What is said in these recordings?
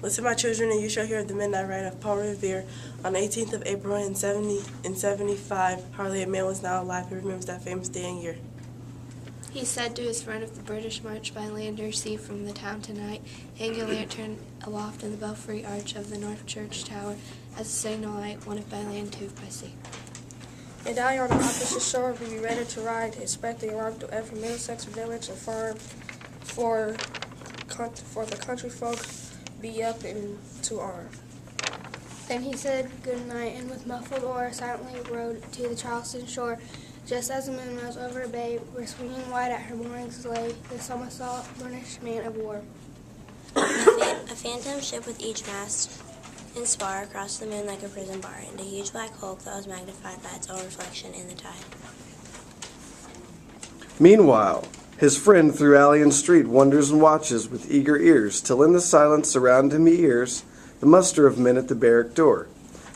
Listen, my children, and you shall hear of the midnight ride of Paul Revere on the 18th of April in 75. Hardly a man was now alive who remembers that famous day and year. He said to his friend, if the British march by land or sea from the town tonight, hang a lantern aloft in the belfry arch of the North Church Tower as a signal light, one if by land, two if by sea. And I on the opposite shore will be ready to ride, expect the alarm to every Middlesex village and farm for the country folk be up and to arm. Then he said good night, and with muffled oar silently rowed to the Charleston shore. Just as the moon rose over a bay, where swinging wide at her moorings lay the somersault burnished man of war. A phantom ship with each mast and spar across the moon like a prison bar, and a huge black hulk that was magnified by its own reflection in the tide. Meanwhile, his friend through alley and street wonders and watches with eager ears, till in the silence around him he hears the muster of men at the barrack door,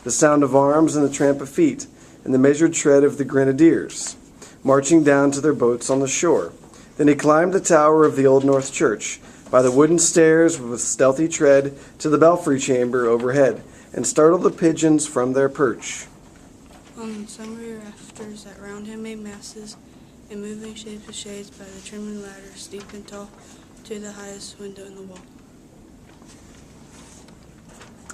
the sound of arms and the tramp of feet, and the measured tread of the grenadiers, marching down to their boats on the shore. Then he climbed the tower of the Old North Church, by the wooden stairs with stealthy tread, to the belfry chamber overhead, and startled the pigeons from their perch. On sundry rafters that round him made masses, in moving shapes of shades by the trembling ladder, steep and tall, to the highest window in the wall.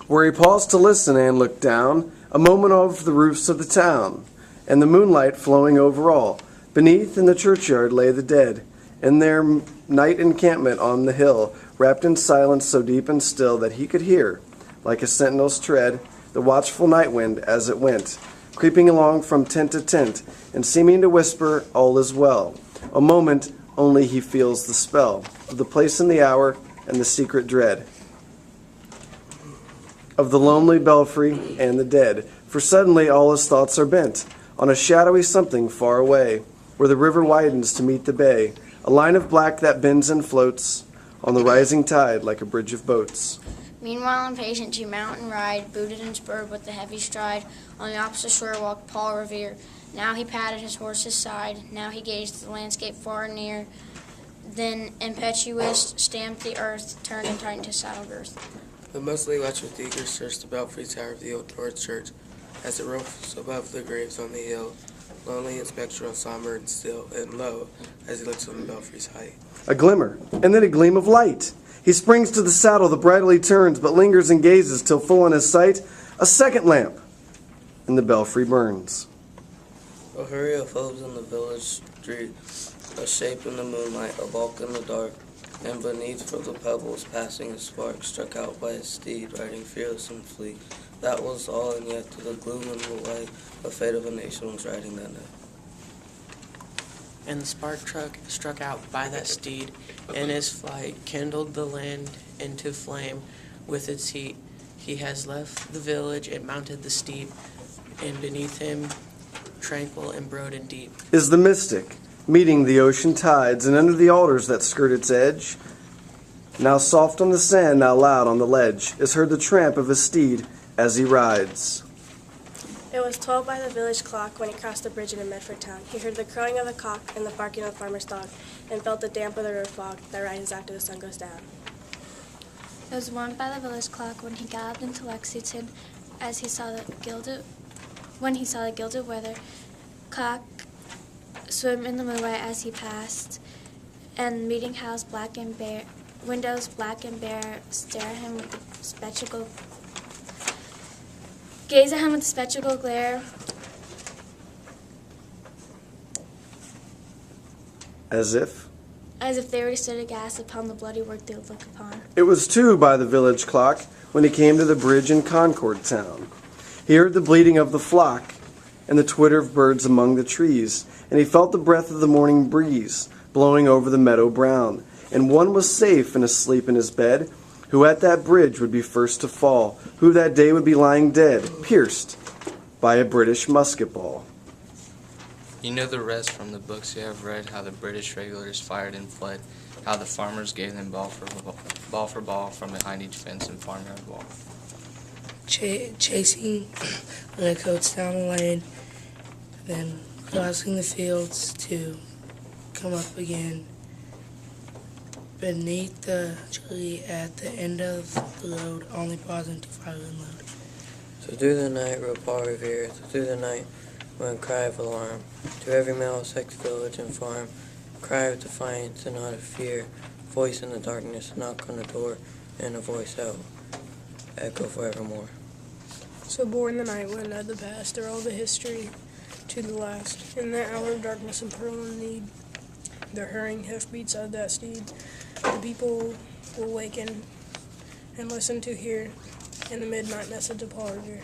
Where he paused to listen and look down, a moment of the roofs of the town, and the moonlight flowing over all. Beneath in the churchyard lay the dead, in their night encampment on the hill, wrapped in silence so deep and still that he could hear, like a sentinel's tread, the watchful night wind as it went, creeping along from tent to tent, and seeming to whisper, all is well. A moment only he feels the spell of the place and the hour and the secret dread of the lonely belfry and the dead. For suddenly all his thoughts are bent on a shadowy something far away, where the river widens to meet the bay, a line of black that bends and floats on the rising tide like a bridge of boats. Meanwhile, impatient to mount and ride, booted and spurred with a heavy stride, on the opposite shore walked Paul Revere. Now he patted his horse's side, now he gazed at the landscape far and near, then impetuous stamped the earth, turned and tightened his saddle girth. The mostly watched with eager search the belfry tower of the Old North Church, as it rose above the graves on the hill, lonely and spectral, somber and still, and lo, as he looks on the belfry's height. A glimmer, and then a gleam of light. He springs to the saddle, the bridle he turns, but lingers and gazes till full in his sight, a second lamp, and the belfry burns. A hurry of hooves in the village street, a shape in the moonlight, a bulk in the dark, and beneath from the pebbles passing a spark, struck out by a steed, riding fearless and fleet. That was all, and yet to the gloom and the light, the fate of a nation was riding that night. And the spark struck out by that steed, in his flight, kindled the land into flame with its heat. He has left the village and mounted the steep, and beneath him, tranquil and broad and deep, is the mystic, meeting the ocean tides, and under the alders that skirt its edge, now soft on the sand, now loud on the ledge, is heard the tramp of a steed as he rides. It was 12 by the village clock when he crossed the bridge into Medford town. He heard the crowing of the cock and the barking of the farmer's dog, and felt the damp of the river fog that rises after the sun goes down. It was 1 by the village clock when he galloped into Lexington, as he saw the gilded weather cock swim in the moonlight as he passed, and meeting house black and bare, windows black and bare, gaze at him with spectacle glare. As if they were stood aghast upon the bloody work they would look upon. it was 2 by the village clock when he came to the bridge in Concord town. He heard the bleating of the flock and the twitter of birds among the trees, and he felt the breath of the morning breeze blowing over the meadow brown. And one was safe and asleep in his bed, who at that bridge would be first to fall, who that day would be lying dead, pierced by a British musket ball. You know the rest from the books you have read, how the British regulars fired and fled, how the farmers gave them ball for ball from behind each fence and farmyard wall. Chasing the coats down the lane, then crossing the fields to come up again, beneath the tree at the end of the road, only pausing to fire and load. So through the night rode Paul Revere, so through the night went cry of alarm, to every Middlesex village and farm, cry of defiance and not of fear, voice in the darkness, knock on the door, and a voice out, echo forevermore. So born the night when at the past, through all the history to the last, in that hour of darkness and pearl and need, the hurrying hoofbeats of that steed, the people will waken and listen to hear in the midnight message of Paul Revere.